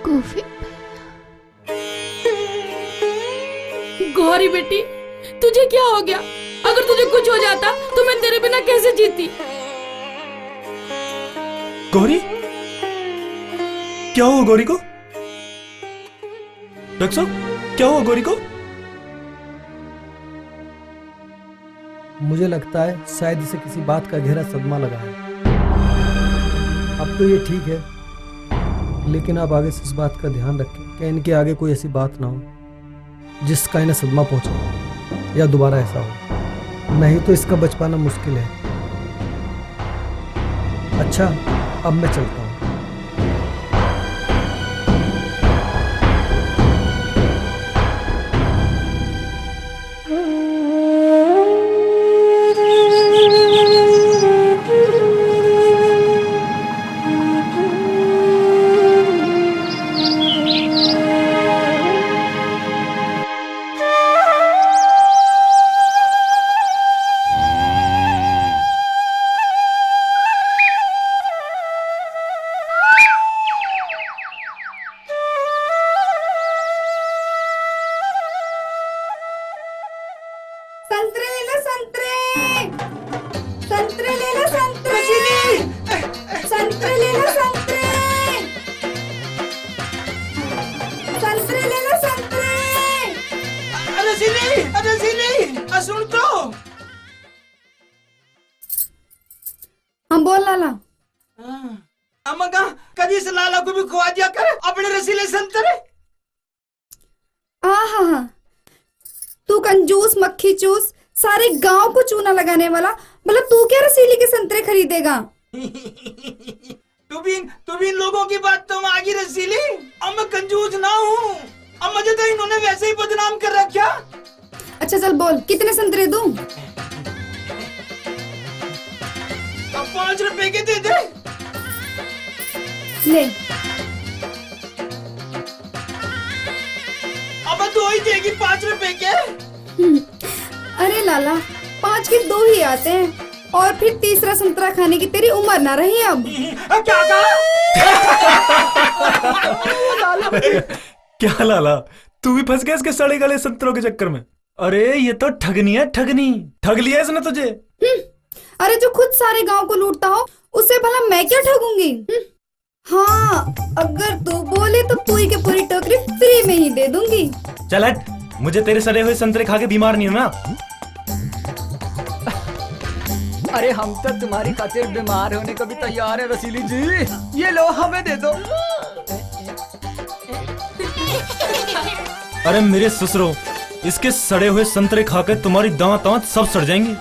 गोविंद। गौरी बेटी, तुझे क्या हो गया? अगर तुझे कुछ हो जाता तो मैं तेरे बिना कैसे जीती? गौरी, क्या हुआ गौरी को? डॉक्टर साहब, क्या हुआ गौरी को? मुझे लगता है शायद इसे किसी बात का गहरा सदमा लगा है। अब तो ये ठीक है, लेकिन आप आगे से इस बात का ध्यान रखें कि इनके आगे कोई ऐसी बात ना हो जिसका इन्हें सदमा पहुंचे या दोबारा ऐसा हो, नहीं तो इसका बच पाना मुश्किल है। अच्छा, अब मैं चलता हूँ। संतरे ले लो, संतरे संतरे ले लो, संतरे संतरे ले लो, संतरे संतरे ले लो, संतरे। रसीली, सुन तो। हम बोल लाला। अम्मा का कभी इस लाला को भी खुआ दिया कर अपने रसीले संतरे। हाँ हाँ हाँ, तू कंजूस मक्खी चूस, सारे गांव को चूना लगाने वाला, मतलब तू क्या रसीली के संतरे खरीदेगा? तू भी इन लोगों की बात तो आगे रसीली। अब मैं कंजूस ना हूँ, अब मुझे तो इन्होंने वैसे ही बदनाम कर रखा। अच्छा चल बोल, कितने संतरे दूं? अब 5 रुपए के दे दे। ले। अब तू ही देगी 5 रुपए के। अरे लाला, 5 के 2 ही आते हैं, और फिर तीसरा संतरा खाने की तेरी उम्र ना रही अब। क्या कहा? क्या लाला, तू भी फंस गया इसके सड़े गले संतरों के चक्कर में? अरे ये तो ठगनी है, ठगनी। ठग लिया इसने तुझे। अरे जो खुद सारे गांव को लूटता हो, उससे भला मैं क्या ठगूंगी? हाँ, अगर तू बोले तो पूरी के पूरी टोकरी फ्री में ही दे दूंगी। चल हट, मुझे तेरे सड़े हुए संतरे खा के बीमार नहीं होना। अरे हम तो तुम्हारी खातिर बीमार होने को भी तैयार है रसीली जी। ये लो, हमें दे दो। अरे मेरे ससुरो, इसके सड़े हुए संतरे खाकर तुम्हारी दांत दांत सब सड़ जाएंगी।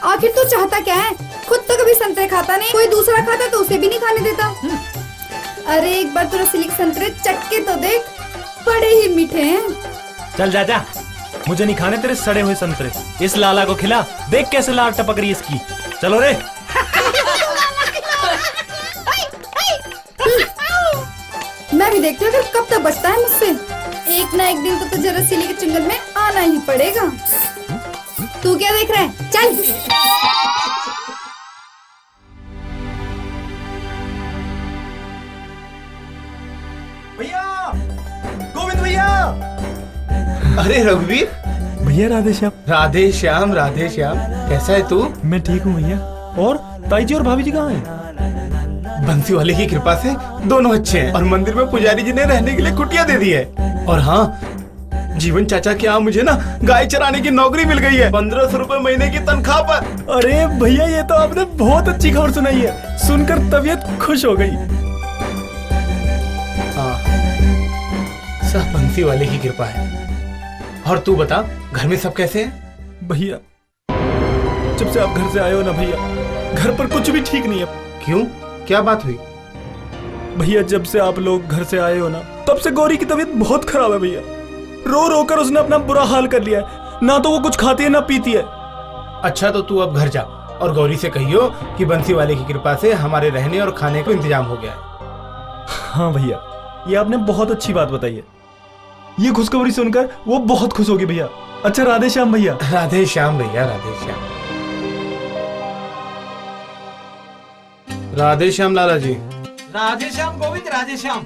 आखिर तू चाहता क्या है? खुद तो कभी संतरे खाता नहीं, कोई दूसरा खाता तो उसे भी नहीं खाने देता। अरे एक बार तो रसीली के संतरे चक्के तो देख, बड़े ही मीठे हैं। चल जा जा, मुझे नहीं खाने तेरे सड़े हुए संतरे। इस लाला को खिला, देख कैसे लाल टपक रही है इसकी। चलो रे। मैं भी देखती हूँ कि कब तक बचता है मुझसे। एक ना एक दिन तो तुझे रसीली के चुंगल में आना ही पड़ेगा। तू क्या देख रहा है? चल। भैया, गोविंद भैया। अरे रघुवीर। भैया राधे श्याम। राधे श्याम, राधे श्याम। कैसा है तू? मैं ठीक हूँ भैया। और ताई जी और भाभी जी कहाँ हैं? बंसी वाले की कृपा से दोनों अच्छे हैं, और मंदिर में पुजारी जी ने रहने के लिए कुटिया दे दी है। और हाँ, जीवन चाचा के यहाँ मुझे ना गाय चराने की नौकरी मिल गई है, 1500 रुपए महीने की तनख्वाह पर। अरे भैया, ये तो आपने बहुत अच्छी खबर सुनाई है। सुनकर तबीयत खुश हो गई। हाँ, सब बंसी वाले की कृपा है। और तू बता, घर में सब कैसे हैं? भैया, जब से आप घर से आए हो ना भैया, घर पर कुछ भी ठीक नहीं है। क्यों, क्या बात हुई? भैया, जब से आप लोग घर से आए हो ना, तब से गौरी की तबीयत बहुत खराब है भैया। रो रो कर उसने अपना बुरा हाल कर लिया है। ना तो वो कुछ खाती है ना पीती है। अच्छा, तो तू अब घर जा और गौरी से कहियो कि बंसी वाले की कृपा से हमारे रहने और खाने का इंतजाम हो गया है। हाँ भैया, ये आपने बहुत अच्छी बात बताई है। ये खुशखबरी सुनकर वो बहुत खुश होगी भैया। अच्छा, राधे श्याम भैया। राधे श्याम भैया, राधे श्याम। राधे श्याम लाला जी। राधे श्याम गोविंद, राधे श्याम।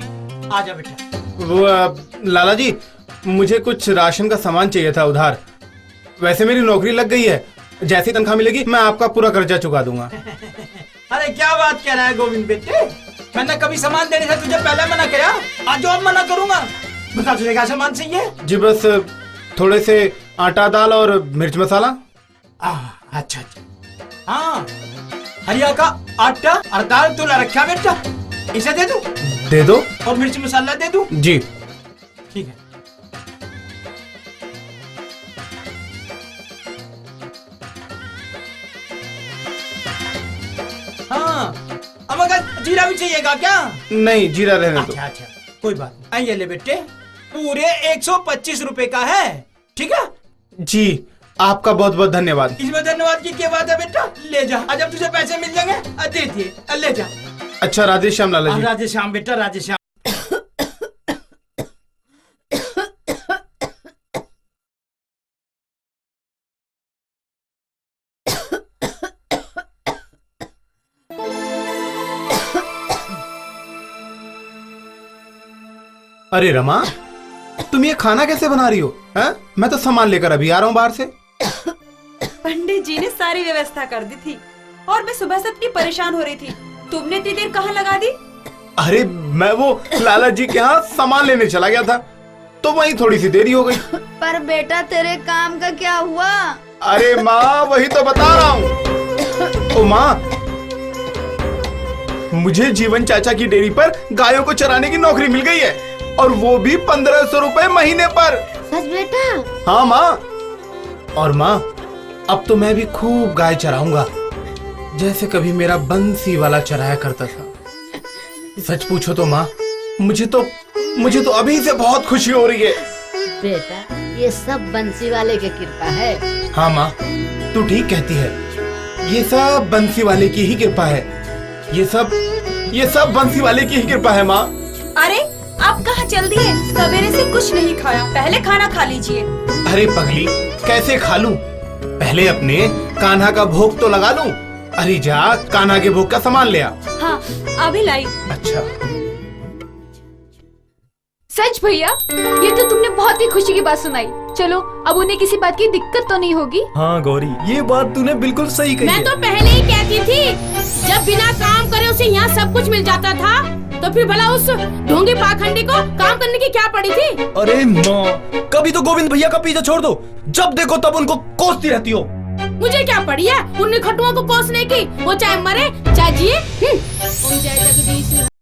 आजा बेटा। वो लाला जी, मुझे कुछ राशन का सामान चाहिए था उधार। वैसे मेरी नौकरी लग गई है, जैसी तनख्वाह मिलेगी मैं आपका पूरा कर्जा चुका दूंगा। अरे क्या बात कह रहा है गोविंद बेटे, मैंने कभी सामान देने से तुझे पहले मना किया? आज और मना करूंगा। बता तुझे क्या सामान चाहिए? जी बस थोड़े से आटा दाल और मिर्च मसाला। अच्छा अच्छा, हाँ हरिया का आटा और दाल तुला रखा बेटा, इसे दे दूं? दे दो। और मिर्च मसाला दे दूं? जी ठीक है। हाँ, अब अगर जीरा भी चाहिएगा क्या? नहीं, जीरा रहने दो। अच्छा अच्छा, कोई बात नहीं। आइए ले बेटे, पूरे 125 रुपए का है, ठीक है? जी आपका बहुत बहुत धन्यवाद। इसमें धन्यवाद की क्या बात है बेटा, ले जा। आज जब तुझे पैसे मिल जाएंगे दे दिए, ले जा। अच्छा राधे श्याम लाला जी। राधे श्याम बेटा, राधे श्याम। अरे रमा, तुम ये खाना कैसे बना रही हो? हैं? मैं तो सामान लेकर अभी आ रहा हूँ बाहर से। पंडित जी ने सारी व्यवस्था कर दी थी और मैं सुबह से इतनी परेशान हो रही थी। तुमने इतनी देर कहाँ लगा दी? अरे मैं वो लाला जी के यहाँ सामान लेने चला गया था, तो वहीं थोड़ी सी देरी हो गई। पर बेटा तेरे काम का क्या हुआ? अरे माँ वही तो बता रहा हूँ। ओ माँ, मुझे जीवन चाचा की डेयरी पर गायों को चराने की नौकरी मिल गई है, और वो भी 1500 रुपए महीने पर। सच बेटा? हाँ माँ, और माँ अब तो मैं भी खूब गाय चराऊंगा, जैसे कभी मेरा बंसी वाला चराया करता था। सच पूछो तो माँ, मुझे तो अभी से बहुत खुशी हो रही है। बेटा ये सब बंसी वाले की कृपा है। हाँ माँ, तू ठीक कहती है, ये सब बंसी वाले की ही कृपा है। ये सब बंसी वाले की ही कृपा है माँ। अरे आप कहाँ चल दिए? सवेरे से कुछ नहीं खाया, पहले खाना खा लीजिए। अरे पगली, कैसे खा लूं? पहले अपने कान्हा का भोग तो लगा लूं। अरे जा कान्हा के भोग का सामान ले आ। हाँ अभी लाई। अच्छा। सच भैया, ये तो तुमने बहुत ही खुशी की बात सुनाई। चलो अब उन्हें किसी बात की दिक्कत तो नहीं होगी। हाँ गौरी, ये बात तूने बिल्कुल सही कही मैं है। तो पहले ही कहती थी, जब बिना काम करे उसे यहाँ सब कुछ मिल जाता था, तो फिर भला उस ढोंगी पाखंडी को काम करने की क्या पड़ी थी? अरे माँ, कभी तो गोविंद भैया का पीछा छोड़ दो, जब देखो तब उनको कोसती रहती हो। मुझे क्या पड़ी है उन खटुओं को कोसने की? वो चाहे मरे चाहे जिए। जय जगदीश।